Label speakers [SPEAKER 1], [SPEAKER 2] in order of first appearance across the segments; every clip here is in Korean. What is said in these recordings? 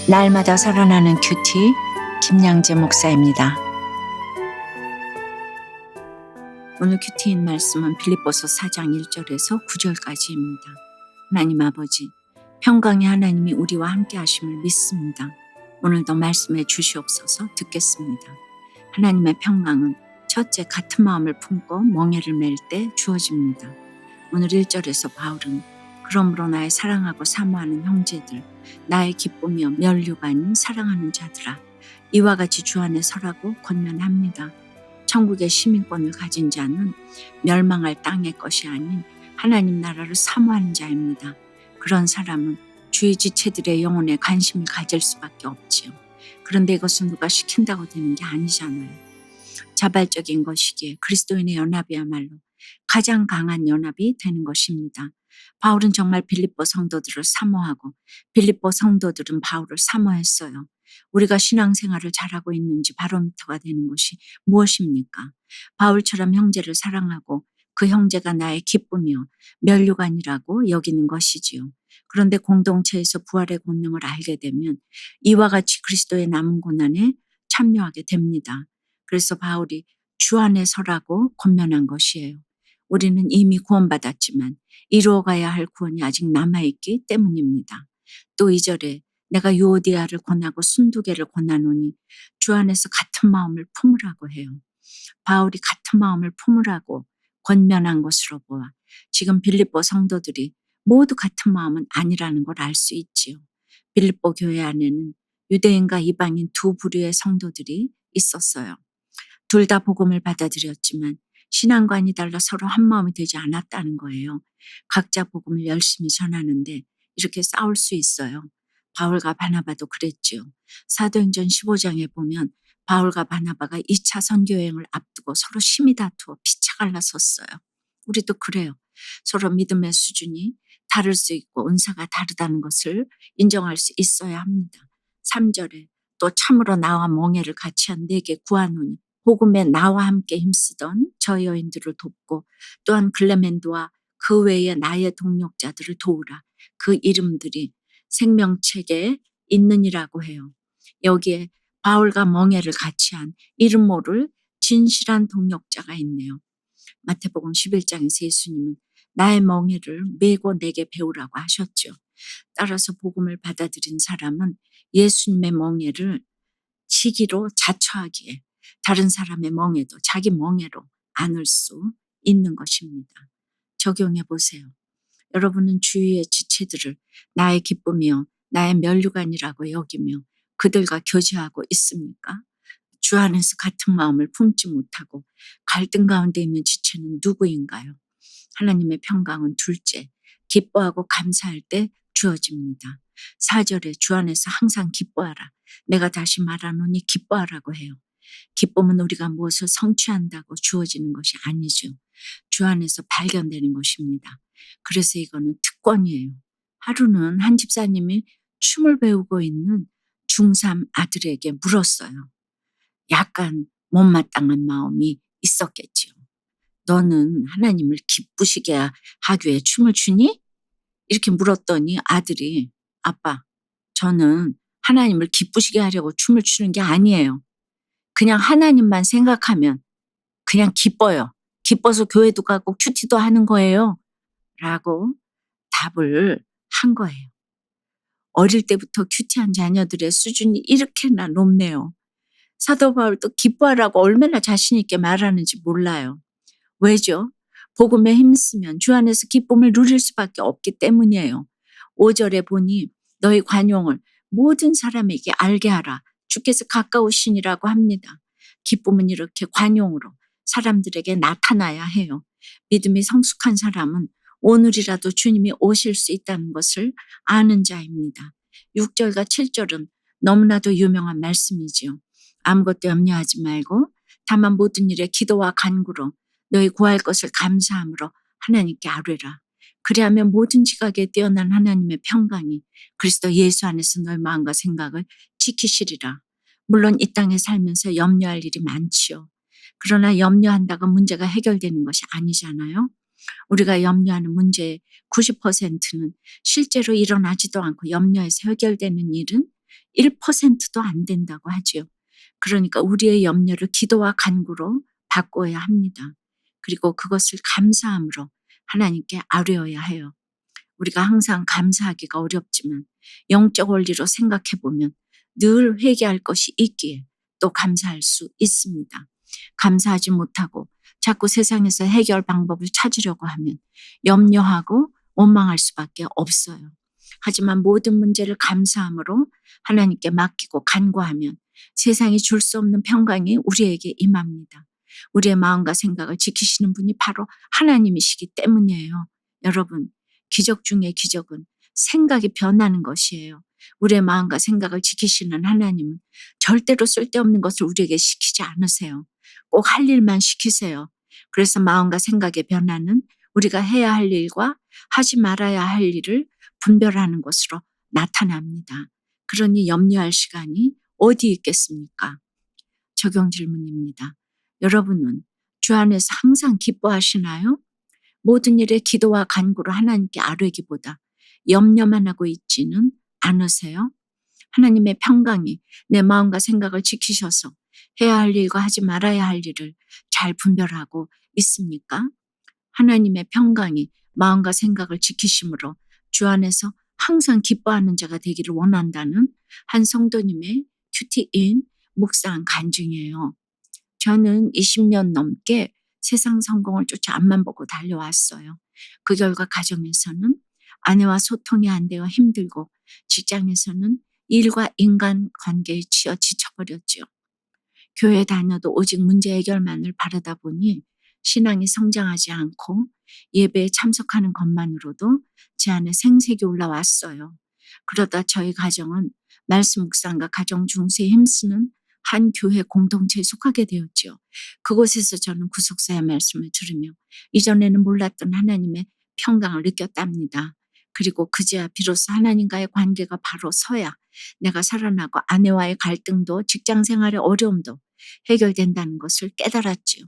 [SPEAKER 1] 날마다 살아나는 큐티 김양재 목사입니다. 오늘 큐티인 말씀은 빌립보서 4장 1절에서 9절까지입니다. 하나님 아버지, 평강의 하나님이 우리와 함께 하심을 믿습니다. 오늘도 말씀해 주시옵소서. 듣겠습니다. 하나님의 평강은 첫째 같은 마음을 품고 멍에를 맬 때 주어집니다. 오늘 1절에서 바울은 그러므로 나의 사랑하고 사모하는 형제들, 나의 기쁨이여 면류가 아닌 사랑하는 자들아, 이와 같이 주 안에 서라고 권면합니다. 천국의 시민권을 가진 자는 멸망할 땅의 것이 아닌 하나님 나라를 사모하는 자입니다. 그런 사람은 주의 지체들의 영혼에 관심을 가질 수밖에 없지요. 그런데 이것은 누가 시킨다고 되는 게 아니잖아요. 자발적인 것이기에 그리스도인의 연합이야말로 가장 강한 연합이 되는 것입니다. 바울은 정말 빌립보 성도들을 사모하고 빌립보 성도들은 바울을 사모했어요. 우리가 신앙생활을 잘하고 있는지 바로미터가 되는 것이 무엇입니까? 바울처럼 형제를 사랑하고 그 형제가 나의 기쁨이요 면류관이라고 여기는 것이지요. 그런데 공동체에서 부활의 권능을 알게 되면 이와 같이 그리스도의 남은 고난에 참여하게 됩니다. 그래서 바울이 주 안에 서라고 권면한 것이에요. 우리는 이미 구원받았지만 이루어가야 할 구원이 아직 남아있기 때문입니다. 또 2절에 내가 유오디아를 권하고 순두개를 권하노니 주 안에서 같은 마음을 품으라고 해요. 바울이 같은 마음을 품으라고 권면한 것으로 보아 지금 빌립보 성도들이 모두 같은 마음은 아니라는 걸 알 수 있지요. 빌립보 교회 안에는 유대인과 이방인 두 부류의 성도들이 있었어요. 둘 다 복음을 받아들였지만 신앙관이 달라 서로 한 마음이 되지 않았다는 거예요. 각자 복음을 열심히 전하는데 이렇게 싸울 수 있어요. 바울과 바나바도 그랬지요. 사도행전 15장에 보면 바울과 바나바가 2차 선교여행을 앞두고 서로 심히 다투어 피차 갈라섰어요. 우리도 그래요. 서로 믿음의 수준이 다를 수 있고 은사가 다르다는 것을 인정할 수 있어야 합니다. 3절에 또 참으로 나와 멍에를 같이 한 내게 구하노니 복음에 나와 함께 힘쓰던 저 여인들을 돕고 또한 글레멘드와 그 외의 나의 동력자들을 도우라. 그 이름들이 생명책에 있느니라고 해요. 여기에 바울과 멍에를 같이 한 이름 모를 진실한 동력자가 있네요. 마태복음 11장에서 예수님은 나의 멍에를 메고 내게 배우라고 하셨죠. 따라서 복음을 받아들인 사람은 예수님의 멍에를 지기로 자처하기에 다른 사람의 멍에도 자기 멍에로 안을 수 있는 것입니다. 적용해 보세요. 여러분은 주위의 지체들을 나의 기쁨이요 나의 면류관이라고 여기며 그들과 교제하고 있습니까? 주 안에서 같은 마음을 품지 못하고 갈등 가운데 있는 지체는 누구인가요? 하나님의 평강은 둘째, 기뻐하고 감사할 때 주어집니다. 4절에 주 안에서 항상 기뻐하라. 내가 다시 말하노니 기뻐하라고 해요. 기쁨은 우리가 무엇을 성취한다고 주어지는 것이 아니죠. 주 안에서 발견되는 것입니다. 그래서 이거는 특권이에요. 하루는 한 집사님이 춤을 배우고 있는 중3 아들에게 물었어요. 약간 못마땅한 마음이 있었겠지요. 너는 하나님을 기쁘시게 하기 위해 춤을 추니? 이렇게 물었더니 아들이 아빠, 저는 하나님을 기쁘시게 하려고 춤을 추는 게 아니에요. 그냥 하나님만 생각하면 그냥 기뻐요. 기뻐서 교회도 가고 큐티도 하는 거예요. 라고 답을 한 거예요. 어릴 때부터 큐티한 자녀들의 수준이 이렇게나 높네요. 사도 바울도 기뻐하라고 얼마나 자신 있게 말하는지 몰라요. 왜죠? 복음에 힘쓰면 주 안에서 기쁨을 누릴 수밖에 없기 때문이에요. 5절에 보니 너희 관용을 모든 사람에게 알게 하라. 주께서 가까우시니라고 합니다. 기쁨은 이렇게 관용으로 사람들에게 나타나야 해요. 믿음이 성숙한 사람은 오늘이라도 주님이 오실 수 있다는 것을 아는 자입니다. 6절과 7절은 너무나도 유명한 말씀이지요. 아무것도 염려하지 말고 다만 모든 일에 기도와 간구로 너희 구할 것을 감사함으로 하나님께 아뢰라. 그리하면 모든 지각에 뛰어난 하나님의 평강이 그리스도 예수 안에서 너희 마음과 생각을 지키시리라. 물론 이 땅에 살면서 염려할 일이 많지요. 그러나 염려한다고 문제가 해결되는 것이 아니잖아요. 우리가 염려하는 문제의 90%는 실제로 일어나지도 않고 염려해서 해결되는 일은 1%도 안 된다고 하지요. 그러니까 우리의 염려를 기도와 간구로 바꿔야 합니다. 그리고 그것을 감사함으로 하나님께 아뢰어야 해요. 우리가 항상 감사하기가 어렵지만 영적 원리로 생각해 보면 늘 회개할 것이 있기에 또 감사할 수 있습니다. 감사하지 못하고 자꾸 세상에서 해결 방법을 찾으려고 하면 염려하고 원망할 수밖에 없어요. 하지만 모든 문제를 감사함으로 하나님께 맡기고 간구하면 세상이 줄 수 없는 평강이 우리에게 임합니다. 우리의 마음과 생각을 지키시는 분이 바로 하나님이시기 때문이에요. 여러분, 기적 중의 기적은 생각이 변하는 것이에요. 우리의 마음과 생각을 지키시는 하나님은 절대로 쓸데없는 것을 우리에게 시키지 않으세요. 꼭 할 일만 시키세요. 그래서 마음과 생각의 변화는 우리가 해야 할 일과 하지 말아야 할 일을 분별하는 것으로 나타납니다. 그러니 염려할 시간이 어디 있겠습니까? 적용 질문입니다. 여러분은 주 안에서 항상 기뻐하시나요? 모든 일에 기도와 간구로 하나님께 아뢰기보다 염려만 하고 있지는 않으세요? 하나님의 평강이 내 마음과 생각을 지키셔서 해야 할 일과 하지 말아야 할 일을 잘 분별하고 있습니까? 하나님의 평강이 마음과 생각을 지키심으로 주 안에서 항상 기뻐하는 자가 되기를 원한다는 한 성도님의 큐티인 묵상 간증이에요. 저는 20년 넘게 세상 성공을 쫓아 앞만 보고 달려왔어요. 그 결과 가정에서는 아내와 소통이 안 되어 힘들고 직장에서는 일과 인간 관계에 치여 지쳐버렸죠. 교회 다녀도 오직 문제 해결만을 바라다 보니 신앙이 성장하지 않고 예배에 참석하는 것만으로도 제 안에 생색이 올라왔어요. 그러다 저희 가정은 말씀 묵상과 가정 중세에 힘쓰는 한 교회 공동체에 속하게 되었죠. 그곳에서 저는 구속사의 말씀을 들으며 이전에는 몰랐던 하나님의 평강을 느꼈답니다. 그리고 그제야 비로소 하나님과의 관계가 바로 서야 내가 살아나고 아내와의 갈등도 직장 생활의 어려움도 해결된다는 것을 깨달았지요.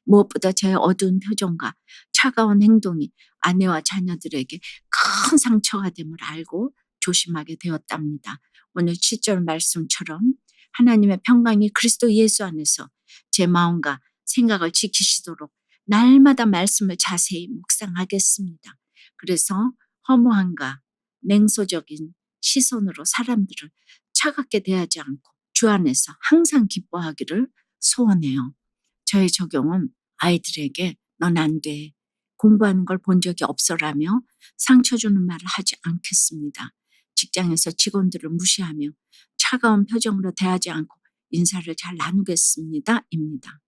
[SPEAKER 1] 무엇보다 저의 어두운 표정과 차가운 행동이 아내와 자녀들에게 큰 상처가 됨을 알고 조심하게 되었답니다. 오늘 7절 말씀처럼 하나님의 평강이 그리스도 예수 안에서 제 마음과 생각을 지키시도록 날마다 말씀을 자세히 묵상하겠습니다. 그래서 허무함과 냉소적인 시선으로 사람들을 차갑게 대하지 않고 주 안에서 항상 기뻐하기를 소원해요. 저의 적용은 아이들에게 넌 안 돼. 공부하는 걸 본 적이 없어라며 상처 주는 말을 하지 않겠습니다. 직장에서 직원들을 무시하며 차가운 표정으로 대하지 않고 인사를 잘 나누겠습니다. 입니다.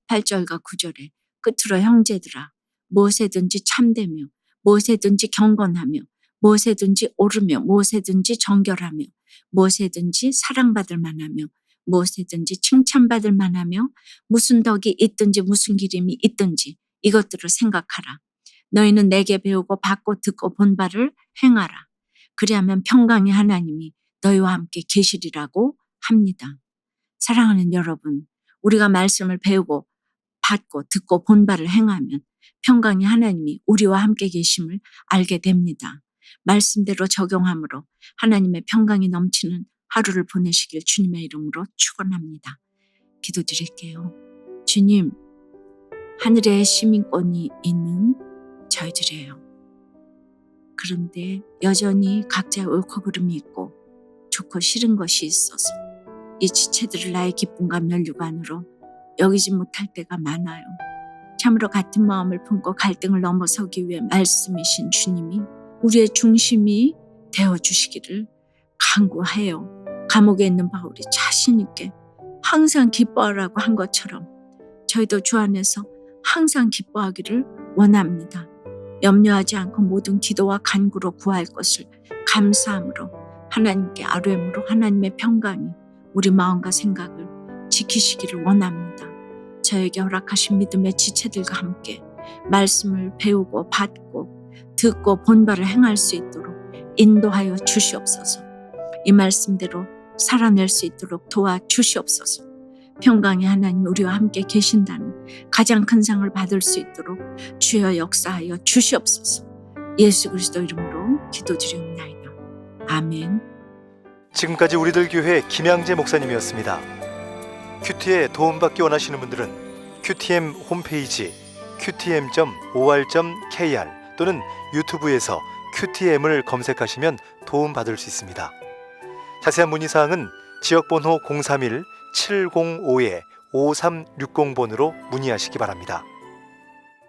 [SPEAKER 1] 8절과 9절에 끝으로 형제들아 무엇에든지 참되며 무엇에든지 경건하며 무엇에든지 옳으며 무엇에든지 정결하며 무엇에든지 사랑받을 만하며 무엇에든지 칭찬받을 만하며 무슨 덕이 있든지 무슨 기림이 있든지 이것들을 생각하라. 너희는 내게 배우고 받고 듣고 본 바를 행하라. 그리하면 평강의 하나님이 너희와 함께 계시리라고 합니다. 사랑하는 여러분, 우리가 말씀을 배우고 받고 듣고 본 바를 행하면 평강의 하나님이 우리와 함께 계심을 알게 됩니다. 말씀대로 적용함으로 하나님의 평강이 넘치는 하루를 보내시길 주님의 이름으로 축원합니다. 기도드릴게요. 주님, 하늘에 시민권이 있는 저희들이에요. 그런데 여전히 각자의 옳고 그름이 있고 좋고 싫은 것이 있어서 이 지체들을 나의 기쁨과 면류관으로 여기지 못할 때가 많아요. 참으로 같은 마음을 품고 갈등을 넘어서기 위해 말씀이신 주님이 우리의 중심이 되어주시기를 간구해요. 감옥에 있는 바울이 자신 있게 항상 기뻐하라고 한 것처럼 저희도 주 안에서 항상 기뻐하기를 원합니다. 염려하지 않고 모든 기도와 간구로 구할 것을 감사함으로 하나님께 아뢰므로 하나님의 평강이 우리 마음과 생각을 지키시기를 원합니다. 저에게 허락하신 믿음의 지체들과 함께 말씀을 배우고 받고 듣고 본 바를 행할 수 있도록 인도하여 주시옵소서. 이 말씀대로 살아낼 수 있도록 도와주시옵소서. 평강의 하나님 우리와 함께 계신다는 가장 큰 상을 받을 수 있도록 주여 역사하여 주시옵소서. 예수 그리스도 이름으로 기도드리옵나이다. 아멘.
[SPEAKER 2] 지금까지 우리들 교회 김양재 목사님이었습니다. 큐티에 도움받기 원하시는 분들은 QTM 홈페이지 qtm.or.kr 또는 유튜브에서 QTM을 검색하시면 도움받을 수 있습니다. 자세한 문의사항은 지역번호 031-705-5360번으로 문의하시기 바랍니다.